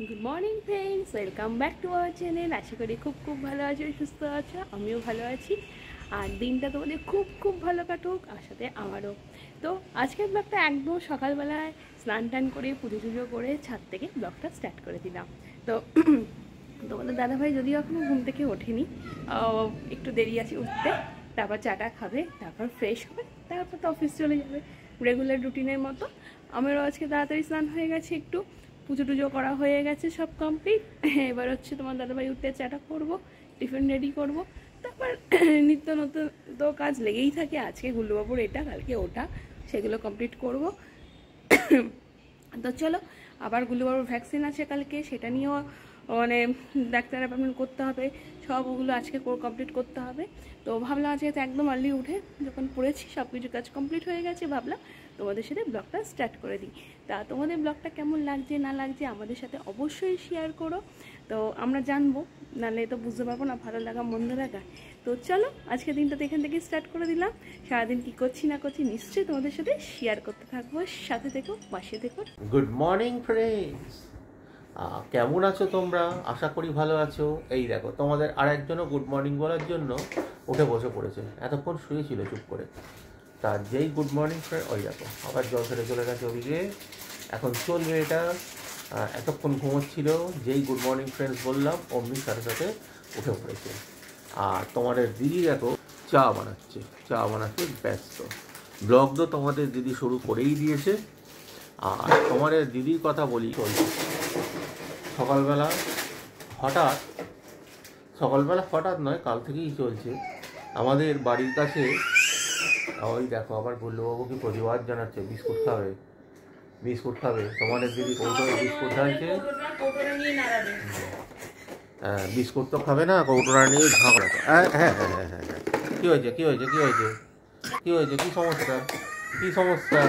Good morning friends, welcome back to our channel. আশা করি খুব খুব ভালো আছো, সুস্থ আছো, আমিও ভালো আছি। আর দিনটা তোমাদের খুব খুব ভালো কাটুক, আর সাথে আমারও। তো আজকের ব্লগটা একদম সকালবেলায় স্নান টান করে পুজো টুজো করে ছাদ থেকে ব্লগটা স্টার্ট করে দিলাম। তো তোমাদের দাদাভাই যদিও এখনও ঘুম থেকে ওঠেনি, একটু দেরি আছে উঠতে। তারপর চাটা খাবে, তারপর ফ্রেশ হবে, তারপর তো অফিস চলে যাবে রেগুলার রুটিনের মতো। আমারও আজকে তাড়াতাড়ি স্নান হয়ে গেছে, একটু পুজো টুজো করা হয়ে গেছে, সব কমপ্লিট। এবার হচ্ছে তোমার দাদাভাই উঠতে চাটা করবো, টিফিন রেডি করব। তারপর নিত্য নতুন তো কাজ লেগেই থাকে। আজকে গুল্লুবাবুর এটা, কালকে ওটা, সেগুলো কমপ্লিট করব। তো চলো, আবার গুল্লুবাবুর ভ্যাকসিন আছে কালকে, সেটা নিয়েও মানে ডাক্তার অ্যাপয়েন্টমেন্ট করতে হবে। সব ওগুলো আজকে কমপ্লিট করতে হবে। তো ভাবলাম আজকে তো একদম আর্লি উঠে যখন পড়েছি, সব কিছু কাজ কমপ্লিট হয়ে গেছে, ভাবলাম তোমাদের সাথে ব্লগটা স্টার্ট করে দিই। তা তোমাদের ব্লগটা কেমন লাগছে না লাগছে আমাদের সাথে অবশ্যই শেয়ার করো, তো আমরা জানবো, নাহলে তো বুঝতে পারবো না ভালো লাগা মন্দ লাগা। তো চলো, আজকের দিনটা তো এখান থেকে স্টার্ট করে দিলাম। সারাদিন কী করছি না করছি নিশ্চয়ই তোমাদের সাথে শেয়ার করতে থাকবো, সাথে থেকো, পাশে থেকো। গুড মর্নিং ফ্রেন্ডস, কেমন আছো তোমরা? আশা করি ভালো আছো। এই দেখো, তোমাদের আর একজনও গুড মর্নিং বলার জন্য উঠে বসে পড়েছে। এতক্ষণ শুয়েছিল চুপ করে, তার যেই গুড মর্নিং ফ্রেন্ড, ওই দেখো আবার জল ফেলে চলে গেছে ওদিকে। এখন চলবে এটা। এতক্ষণ ঘুমোচ্ছিল, যেই গুড মর্নিং ফ্রেন্ডস বললাম অমনি সাথে সাথে উঠে পড়েছে। আর তোমাদের দিদি দেখো চা বানাচ্ছে ব্যস্ত। ব্লগ তো তোমাদের দিদি শুরু করেই দিয়েছে। আর তোমাদের দিদির কথা বলি, চলছে সকালবেলা হঠাৎ নয়, কাল থেকেই চলছে আমাদের বাড়ির কাছে। ওই দেখো আবার গুল্লুবাবুকে প্রতিবাদ জানাচ্ছে, বিস্কুট খাবে। তোমাদের দিদি কৌটোয় বিস্কুট ঢালছে। হ্যাঁ, বিস্কুট তো খাবে না, কৌটোটা নিয়ে ঝগড়া। হ্যাঁ হ্যাঁ হ্যাঁ হ্যাঁ হ্যাঁ হ্যাঁ কী হয়েছে কী সমস্যা?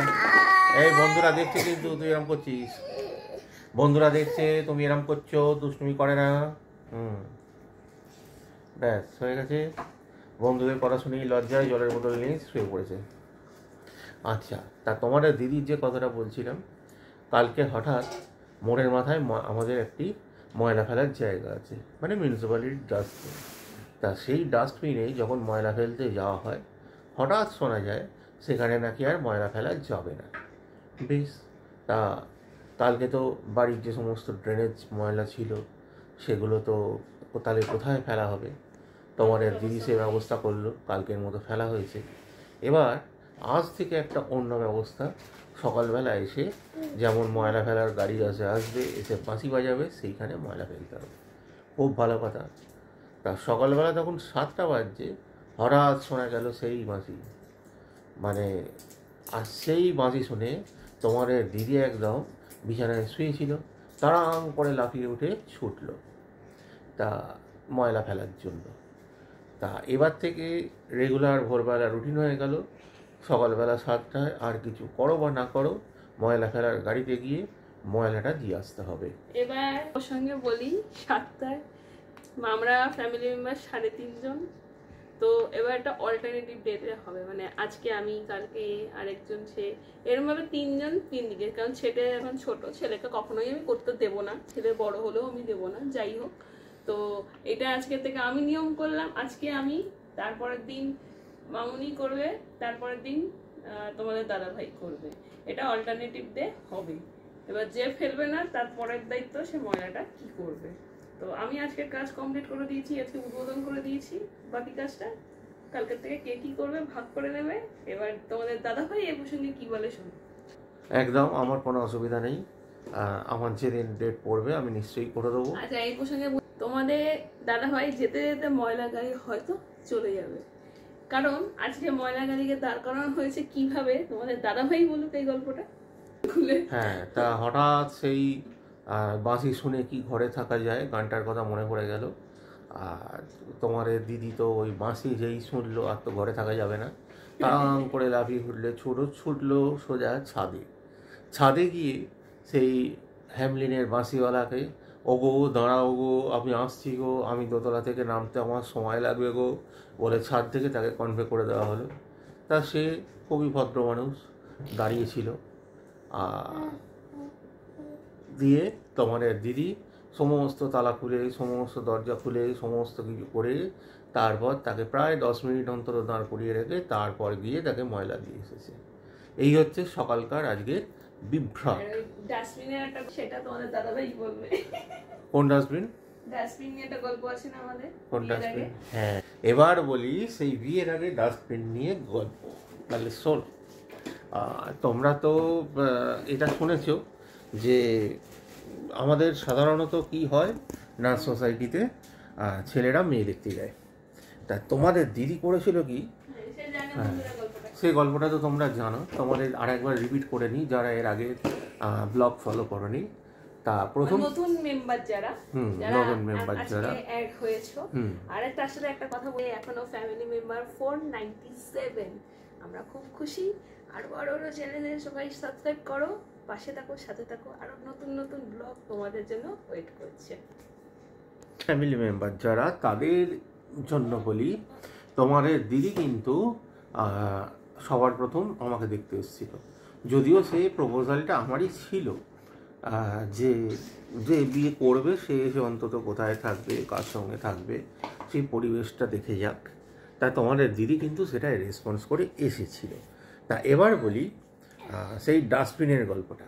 এই বন্ধুরা দেখছে কিন্তু তুই এরম করছিস, বন্ধুরা দেখছে তুমি এরম করছো, দুষ্টুমি করে না। ব্যাস হয়ে গেছে। বন্ধুদের কথা শুনেই লজ্জায় জলের বোতল নিয়ে শুয়ে পড়েছে। আচ্ছা, তা তোমাদের দিদির যে কথাটা বলছিলাম, কালকে হঠাৎ মোড়ের মাথায় আমাদের একটি ময়লা ফেলার জায়গা আছে, মানে মিউনিসিপ্যালিটির ডাস্টবিন। তা সেই ডাস্টবিনে যখন ময়লা ফেলতে যাওয়া হয়, হঠাৎ শোনা যায় সেখানে নাকি আর ময়লা ফেলা যাবে না। বেশ, তা কালকে তো বাড়ির যে সমস্ত ড্রেনেজ ময়লা ছিল সেগুলো তো তাহলে কোথায় ফেলা হবে? তোমাদের দিদি সে ব্যবস্থা করলো, কালকের মতো ফেলা হয়েছে। এবার আজ থেকে একটা অন্য ব্যবস্থা। সকালবেলা এসে যেমন ময়লা ফেলার গাড়ি আসবে, এসে বাঁশি বাজাবে, সেইখানে ময়লা ফেলতে হবে। খুব ভালো কথা। তা সকালবেলা তখন 7টা বাজছে, হঠাৎ শোনা গেল সেই বাঁশি, মানে আর সেই বাঁশি শুনে তোমাদের দিদি একদম বিছানায় শুয়েছিল, তাড়াং করে লাফিয়ে উঠে ছুটল তা ময়লা ফেলার জন্য। তা এবার থেকে রেগুলার ভোরবেলা রুটিন হয়ে গেল, সকালবেলা 7টায় আর কিছু করো বা না করো, ময়লা ফেলার গাড়িতে গিয়ে ময়লাটা দিয়ে আসতে হবে। এবার ওর সঙ্গে বলি 7টায়, আমরা ফ্যামিলি মেম্বার 3.5 জন। তো এবার একটা অল্টারনেটিভ ডেতে হবে, মানে আজকে আমি, কালকে আরেকজন, সে এরমভাবে 3 জন 3 দিকে। কারণ ছেলে এখন ছোট, ছেলেকে কখনোই আমি করতে দেবো না, ছেলে বড় হলেও আমি দেবো না, যাই হোক। তো এটা আজকে থেকে আমি নিয়ম করলাম, আজকে আমি, তারপরের দিন মামুনি করবে, তারপরের দিন তোমাদের দাদাভাই করবে। এটা অল্টারনেটিভ ডে হবে। এবার যে ফেলবে না তার পরের দায়িত্ব সে ময়লাটা কি করবে। তো আমি আজকের কাজ কমপ্লিট করে দিয়েছি, আজকে উদ্বোধন করে দিয়েছি। বাকি কাজটা কালকের থেকে কে কি করবে ভাগ করে নেবে। এবার তোমাদের দাদাভাই এই প্রসঙ্গে কি বলে শোনো। একদম, আমার কোনো অসুবিধা নেই। আমার যেদিন ডেট পড়বে আমি নিশ্চয়ই করে দেবো। আচ্ছা, এই প্রসঙ্গে তোমাদের দাদাভাই যেতে যেতে ময়লা গাড়ি হয়তো চলে যাবে, কারণ আজকে ময়লা গাড়িকে দাঁড় করানো হয়েছে কিভাবে, তোমাদের দাদাভাই বলুক এই গল্পটা খুলে। হ্যাঁ, তা হঠাৎ সেই বাঁশি শুনে কি ঘরে থাকা যায়, গানটার কথা মনে পড়ে গেল। আর তোমাদের দিদি তো ওই বাঁশি যেই শুনলো, আর তো ঘরে থাকা যাবে না, তাড়াং করে লাফিয়ে ছুটলো সোজা ছাদে গিয়ে সেই হ্যামলিনের বাঁশিওয়ালাকে, ওগো দাঁড়াও গো, আমি আসছি গো, আমি দোতলা থেকে নামতে আমার সময় লাগবে গো বলে ছাদ থেকে তাকে কনভে করে দেওয়া হলো। তা সে খুবই ভদ্র মানুষ, দাঁড়িয়েছিল। আর দিয়ে তোমাদের দিদি সমস্ত তালা খুলে, সমস্ত দরজা খুলে, সমস্ত কিছু করে তারপর তাকে প্রায় 10 মিনিট অন্তর দাঁড় করিয়ে রেখে তারপর গিয়ে তাকে ময়লা দিয়ে এসেছে। এই হচ্ছে সকালকার আজকের বিভ্রাট। ডাস্টবিনের একটা, সেটা তোমাদের দাদাভাই বলবে। কোন ডাস্টবিন? ডাস্টবিন নিয়ে একটা গল্প আছে না আমাদের? কোন ডাস্টবিন? হ্যাঁ, এবার বলি সেই বিয়ের আগে ডাস্টবিন নিয়ে গল্প। তাহলে শোন, তোমরা তো এটা শুনেছো যে আমাদের সাধারণত কি হয়, নার্স সোসাইটিতে ছেলেরা মেয়ে দেখতে যায়। তা তোমাদের দিদি করেছিল কি, সেই গল্পটা তো তোমরা জানো, তোমাদের আর একবার রিপিট করে নিই যারা এর আগে ব্লগ ফলো করনি। তা প্রথম নতুন মেম্বার যারা নতুন মেম্বার যারা অ্যাড হয়েছো, আর তার সাথে একটা কথা বলি, এখনো ফ্যামিলি মেম্বার 497। আমরা খুব খুশি। আর বড় বড় চ্যানেলে সবাই সাবস্ক্রাইব করো, পাশে থাকো, সাথে থাকো, আরো নতুন নতুন ব্লগ তোমাদের জন্য ওয়েট করছে। ফ্যামিলি মেম্বার যারা, তাদের জন্য বলি, তোমাদের দিদি কিন্তু সবার প্রথম আমাকে দেখতে এসেছিল। যদিও সেই প্রপোজালটা আমারই ছিল, যে যে বিয়ে করবে সে এসে অন্তত কোথায় থাকবে, কার সঙ্গে থাকবে, সেই পরিবেশটা দেখে যাক। তা তোমাদের দিদি কিন্তু সেটা রেসপন্স করে এসেছিল। তা এবার বলি সেই ডাস্টবিনের গল্পটা।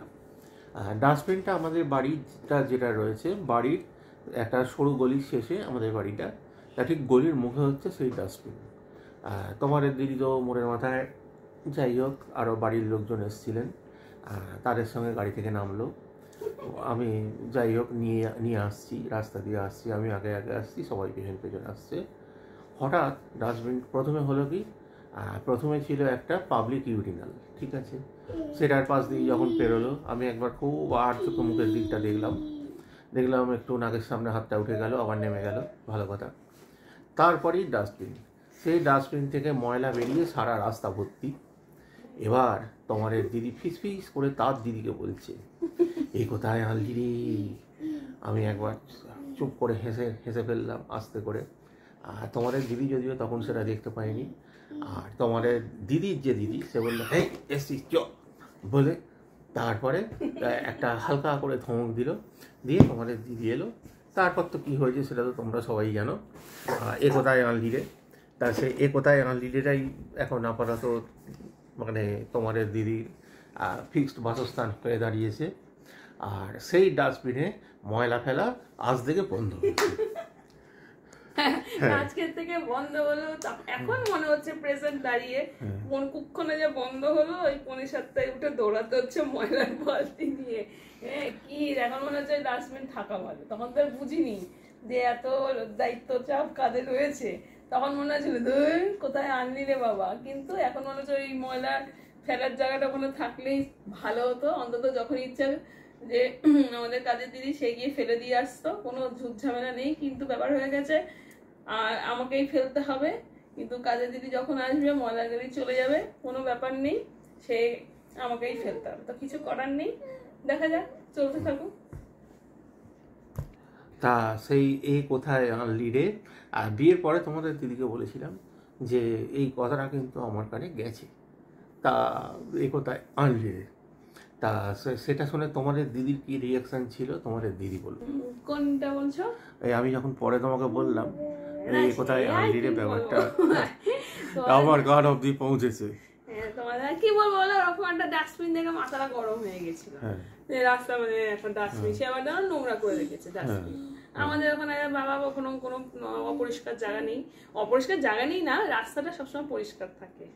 ডাস্টবিনটা আমাদের বাড়িটা যেটা রয়েছে, বাড়ির একটা সরু গলির শেষে আমাদের বাড়িটা, তা ঠিক গলির মুখে হচ্ছে সেই ডাস্টবিন। তোমাদের দিদি তো মোড়ের মাথায়, যাই হোক আরও বাড়ির লোকজন এসেছিলেন, তাদের সঙ্গে গাড়ি থেকে নামলো। আমি যাই হোক নিয়ে আসছি, রাস্তা দিয়ে আসছি, আমি আগে আসছি, সবাই পেছনে আসছে। হঠাৎ ডাস্টবিন প্রথমে হলো কি, প্রথমে ছিল একটা পাবলিক ইউরিনাল, ঠিক আছে, সেটার পাশ দিয়ে যখন পেরোলো আমি একবার খুব আর চোখে মুখের দিকটা দেখলাম একটু নাকের সামনে হাতটা উঠে গেল, আবার নেমে গেল, ভালো কথা। তারপরেই ডাস্টবিন, সেই ডাস্টবিন থেকে ময়লা বেরিয়ে সারা রাস্তা ভর্তি। এবার তোমাদের দিদি ফিস করে তার দিদিকে বলছে, এই কোথায় আনলি রে? আমি একবার চুপ করে হেসে ফেললাম আস্তে করে। আর তোমাদের দিদি যদিও তখন সেটা দেখতে পায়নি। আর তোমাদের দিদির যে দিদি, সে বললো এই এসছি চ বলে, তারপরে একটা হালকা করে ধমক দিল, দিয়ে তোমাদের দিদি এলো। তারপর তো কী হয়েছে সেটা তো তোমরা সবাই জানো, এ কোথায় আনলি রে। তা সে এ কোথায় আনলি রেটাই এখন আপাতত মানে তোমাদের দিদির ফিক্সড বাসস্থান হয়ে দাঁড়িয়েছে। আর সেই ডাস্টবিনে ময়লা ফেলা আজ থেকে বন্ধ হয়েছে। আজকের থেকে বন্ধ হলো। এখন মনে হচ্ছে প্রেজেন্ট দাঁড়িয়ে কোন কুক্ষণে যে বন্ধ হলো, ওই 5:45 উঠে দৌড়াতে হচ্ছে ময়লার বালতি নিয়ে। কি এখন মনে হচ্ছে ডাস্টবিন থাকা ভালো। তখন তো বুঝিনি যে এত দায়িত্ব চাপ কাঁধে রয়েছে। তখন মনে হচ্ছিল কোথায় আনলি রে বাবা। কিন্তু এখন মনে হচ্ছে ওই ময়লা ফেলার জায়গাটা ওখানে থাকলেই ভালো হতো। অন্তত যখন ইচ্ছা যে আমাদের কাজের দিদি সে গিয়ে ফেলে দিয়ে আসতো, কোনো ঝুট ঝামেলা নেই। কিন্তু ব্যাপার হয়ে গেছে আর আমাকেই ফেলতে হবে। কিন্তু কাজের দিদি যখন আসবে ময়লা গাড়ি চলে যাবে, কোনো ব্যাপার নেই, সে আমাকেই ফেলতে হবে। তো কিছু করার নেই, দেখা যাক, চলতে থাকুক। তা সেই এই কোথায় আনলি রে, আর বিয়ের পরে তোমাদের দিদিকে বলেছিলাম যে এই কথাটা কিন্তু আমার কানে গেছে, তা এই কোথায় আনলি রে। তা সেটা শুনে তোমাদের দিদির কি রিয়াকশন ছিল তোমাদের দিদি বলবো। কোনটা বলছো? এই আমি যখন পরে তোমাকে বললাম এই কোথায় আনলি রে ব্যাপারটা, আমার গান অব্দি পৌঁছেছে। তোমাদের কি বলবো বলো, ওরকম একটা ডাস্টবিন দেখে মাথাটা গরম হয়ে গেছিল। রাস্তা মানে একটা ডাস্টবিন, সে আবার নোংরা করে রেখেছে ডাস্টবিন। আমাদের ওখানে বাবা কোনো অপরিষ্কার জায়গা নেই। অপরিষ্কার জায়গা নেই না, রাস্তাটা সবসময় পরিষ্কার থাকে।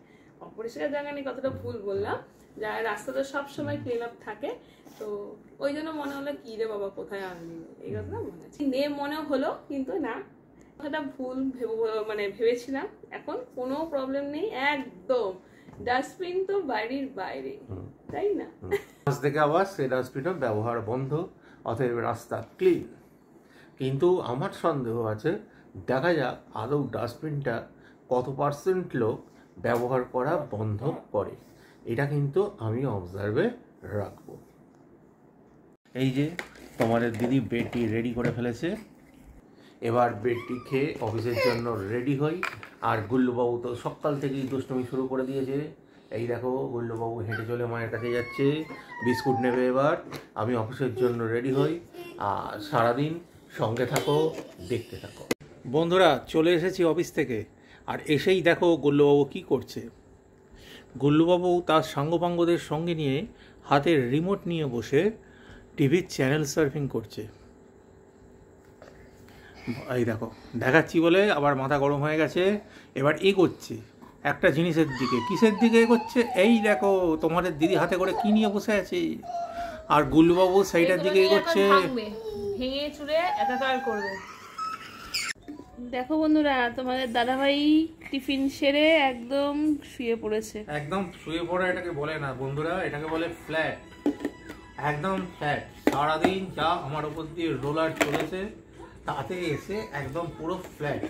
অপরিষ্কার জায়গা নেই কতটা ভুল বললাম, যা রাস্তাটা সবসময় ক্লিন আপ থাকে। তো ওই জন্য মনে হলো কি রে বাবা কোথায় আনলি, এই কথা মনে হচ্ছে মনে হলো, কিন্তু না, কথাটা ভুল ভেবেছিলাম। এখন কোনো প্রবলেম নেই, একদম ডাস্টবিন তো বাড়ির বাইরে, তাই না? আজ থেকে আবার সেই ডাস্টবিনের ব্যবহার বন্ধ, অতএব রাস্তা ক্লিন। কিন্তু আমার সন্দেহ আছে, দেখা যাক আদৌ ডাস্টবিনটা কত পার্সেন্ট লোক ব্যবহার করা বন্ধ করে। এটা কিন্তু আমি অবজার্ভে রাখবো। এই যে তোমাদের দিদি বেডটি রেডি করে ফেলেছে, এবার বেডটি খেয়ে অফিসের জন্য রেডি হই। আর গুল্লুবাবু তো সকাল থেকেই দুষ্টুমি শুরু করে দিয়েছে, এই দেখো গুল্লুবাবু হেঁটে চলে মায়ের কাছে যাচ্ছে, বিস্কুট নেবে এবার। আমি অফিসের জন্য রেডি হই, আর সারাদিন সঙ্গে থাকো, দেখতে থাকো। বন্ধুরা চলে এসেছি অফিস থেকে, আর এসেই দেখো গুল্লুবাবু কী করছে। গুল্লুবাবু তার সাঙ্গপাঙ্গদের সঙ্গে নিয়ে হাতের রিমোট নিয়ে বসে টিভির চ্যানেল সার্ফিং করছে। এই দেখো দেখাচ্ছি বলে আবার মাথা গরম হয়ে গেছে, এবার এগোচ্ছে একটা জিনিসের দিকে। কিসের দিকে এগোচ্ছে? এই দেখো তোমাদের দিদি হাতে করে কি নিয়ে বসে আছে, আর গুল্লুবাবু সেইটার দিকে এগোচ্ছে। ভেঙে চুরে একাকার করবে। দেখো বন্ধুরা, তোমাদের দাদাভাই টিফিন সেরে একদম শুয়ে পড়েছে। একদম শুয়ে পড়া এটাকে বলে না বন্ধুরা, এটাকে বলে ফ্ল্যাট, একদম ফ্ল্যাট। সারাদিন যা আমার উপর দিয়ে রোলার চলেছে তাতে এসে একদম পুরো ফ্ল্যাট।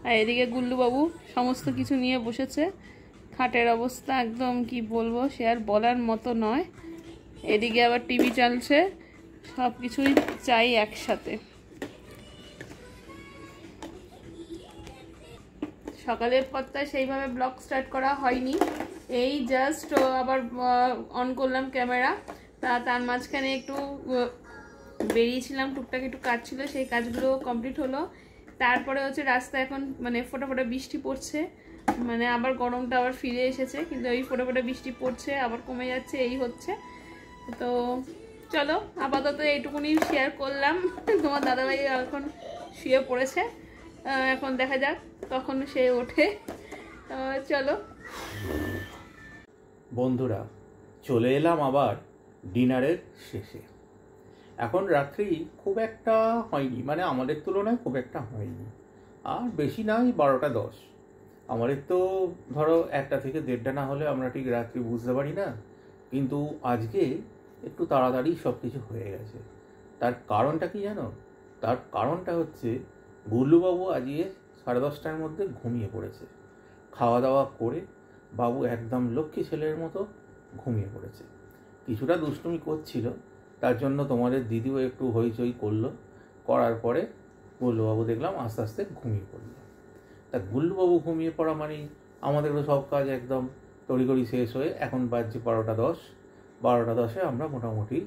আর এদিকে গুল্লুবাবু সমস্ত কিছু নিয়ে বসেছে। খাটের অবস্থা একদম কি বলবো, সে আর বলার মতো নয়। এদিকে আবার টিভি চলছে, সব কিছুই চাই একসাথে। সকালের পর্দায় সেইভাবে ব্লগ স্টার্ট করা হয়নি, এই জাস্ট আবার অন করলাম ক্যামেরা। তার মাঝখানে একটু বেরিয়েছিলাম, টুকটাক একটু কাজ ছিল, সেই কাজগুলো কমপ্লিট হলো। তারপরে হচ্ছে রাস্তা এখন মানে ফোটা ফোটা বৃষ্টি পড়ছে, মানে আবার গরমটা আবার ফিরে এসেছে, কিন্তু ওই ফোটা ফোটা বৃষ্টি পড়ছে আবার কমে যাচ্ছে, এই হচ্ছে। তো চলো আপাতত এইটুকুনি শেয়ার করলাম। তোমার দাদাভাই এখন শুয়ে পড়েছে, এখন দেখা যাক কখন সে ওঠে। চলো বন্ধুরা চলে এলাম আবার ডিনারের শেষে। এখন রাত্রি খুব একটা হয়নি, মানে আমাদের তুলনায় খুব একটা হয়নি, আর বেশি নাই 12টা 10। আমাদের তো ধরো 1টা থেকে 1:30 না হলে আমরা ঠিক রাত্রি বুঝতে পারি না, কিন্তু আজকে একটু তাড়াতাড়ি সব কিছু হয়ে গেছে। তার কারণটা কি জানো? তার কারণটা হচ্ছে গুল্লুবাবু আজকে 10:30টার মধ্যে ঘুমিয়ে পড়েছে। খাওয়া দাওয়া করে বাবু একদম লক্ষ্মী ছেলের মতো ঘুমিয়ে পড়েছে। কিছুটা দুষ্টুমি করছিল, তার জন্য তোমাদের দিদিও একটু হইচই করলো, করার পরে গুল্লুবাবু দেখলাম আস্তে আস্তে ঘুমিয়ে পড়লো। তা গুল্লুবাবু ঘুমিয়ে পড়া মানেই আমাদেরও সব কাজ একদম তড়িঘড়ি শেষ হয়ে এখন বাজছে 12টা 10। 12টা 10-এ আমরা মোটামুটি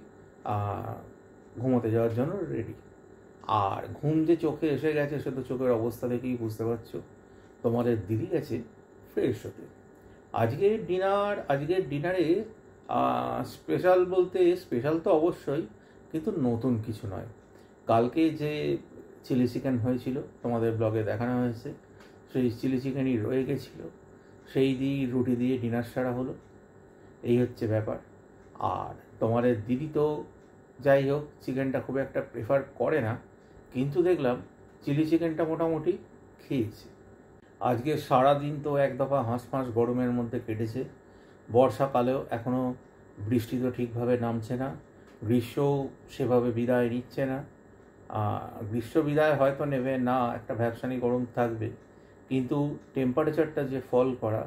ঘুমোতে যাওয়ার জন্য রেডি। আর ঘুম যে চোখে এসে গেছে সে তো চোখের অবস্থা দেখেই বুঝতে পারছো। তোমাদের দিদি গেছে ফ্রেশ হতে। আজকের ডিনারে স্পেশাল বলতে স্পেশাল তো অবশ্যই, কিন্তু নতুন কিছু নয়। কালকে যে চিলি চিকেন হয়েছিল তোমাদের ব্লগে দেখানো হয়েছে, সেই চিলি চিকেনই রয়ে গেছিলো, সেই দিয়ে রুটি দিয়ে ডিনার সারা হলো। এই হচ্ছে ব্যাপার। আর তোমাদের দিদি তো যাই হোক চিকেনটা খুব একটা প্রেফার করে না, কিন্তু দেখলাম চিলি চিকেনটা মোটামুটি খেয়েছে। আজকে সারাদিন তো এক দফা হাঁসফাঁস গরমের মধ্যে কেটেছে। বর্ষাকালেও এখনও বৃষ্টি তো ঠিকভাবে নামছে না, গ্রীষ্মও সেভাবে বিদায় নিচ্ছে না। গ্রীষ্ম বিদায় হয়তো নেবে না, একটা ভ্যাপসানি গরম থাকবে, কিন্তু টেম্পারেচারটা যে ফল করা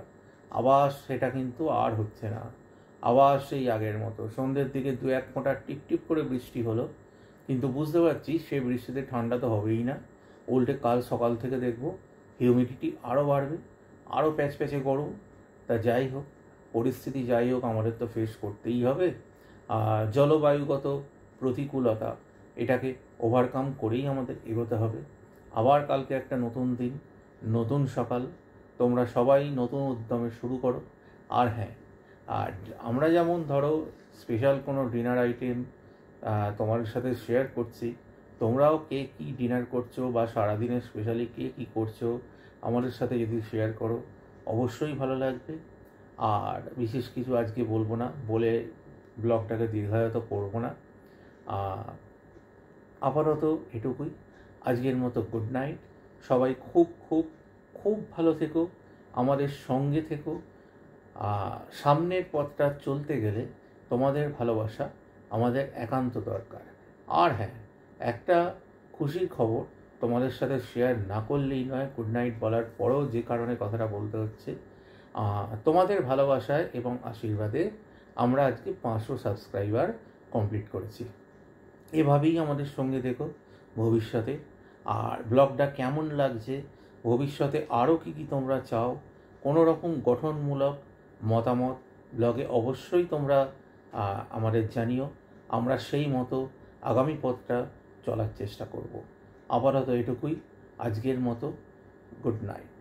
আবার সেটা কিন্তু আর হচ্ছে না। আবার সেই আগের মতো সন্ধ্যের দিকে 2-1 ফোঁটা টিপটিপ করে বৃষ্টি হলো, কিন্তু বুঝতে পারছি সেই বৃষ্টিতে ঠান্ডা তো হবেই না, উল্টে কাল সকাল থেকে দেখব হিউমিডিটি আরও বাড়বে, আরও প্যাচপ্যাচে গরম। তা যাই হোক, পরিস্থিতি যাই হোক, আমাদের তো ফেস করতেই হবে। জলবায়ুগত প্রতিকূলতা এটাকে ওভারকাম করেই আমাদের এগোতে হবে। আবার কালকে একটা নতুন দিন, নতুন সকাল, তোমরা সবাই নতুন উদ্যমে শুরু করো। আর হ্যাঁ, আর আমরা যেমন ধরো স্পেশাল কোনো ডিনার আইটেম তোমাদের সাথে শেয়ার করছি, তোমরাও কে কী ডিনার করছো বা সারাদিনে স্পেশালি কে কী করছো আমাদের সাথে যদি শেয়ার করো অবশ্যই ভালো লাগবে। আর বিশেষ কিছু আজকে বলবো না, বলে ব্লগটাকে দীর্ঘায়িত করবো না। আপাতত এটুকুই, আজকের মতো গুড নাইট। সবাই খুব খুব খুব ভালো থেকো, আমাদের সঙ্গে থেকো। সামনের পথটা চলতে গেলে তোমাদের ভালোবাসা আমাদের একান্ত দরকার। আর হ্যাঁ, একটা খুশির খবর তোমাদের সাথে শেয়ার না করলেই নয়, গুড নাইট বলার পরেও যে কারণে কথাটা বলতে হচ্ছে, তোমাদের ভালোবাসায় এবং আশীর্বাদে আমরা আজকে 500 সাবস্ক্রাইবার কমপ্লিট করেছি। এভাবেই আমাদের সঙ্গে দেখো ভবিষ্যতে। আর ব্লগটা কেমন লাগছে, ভবিষ্যতে আরও কী কী তোমরা চাও, কোনো রকম গঠনমূলক মতামত ব্লগে অবশ্যই তোমরা আমাদের জানিও। আমরা সেই মতো আগামী পথটা চলার চেষ্টা করব। আপাতত এটুকুই, আজকের মতো গুড নাইট।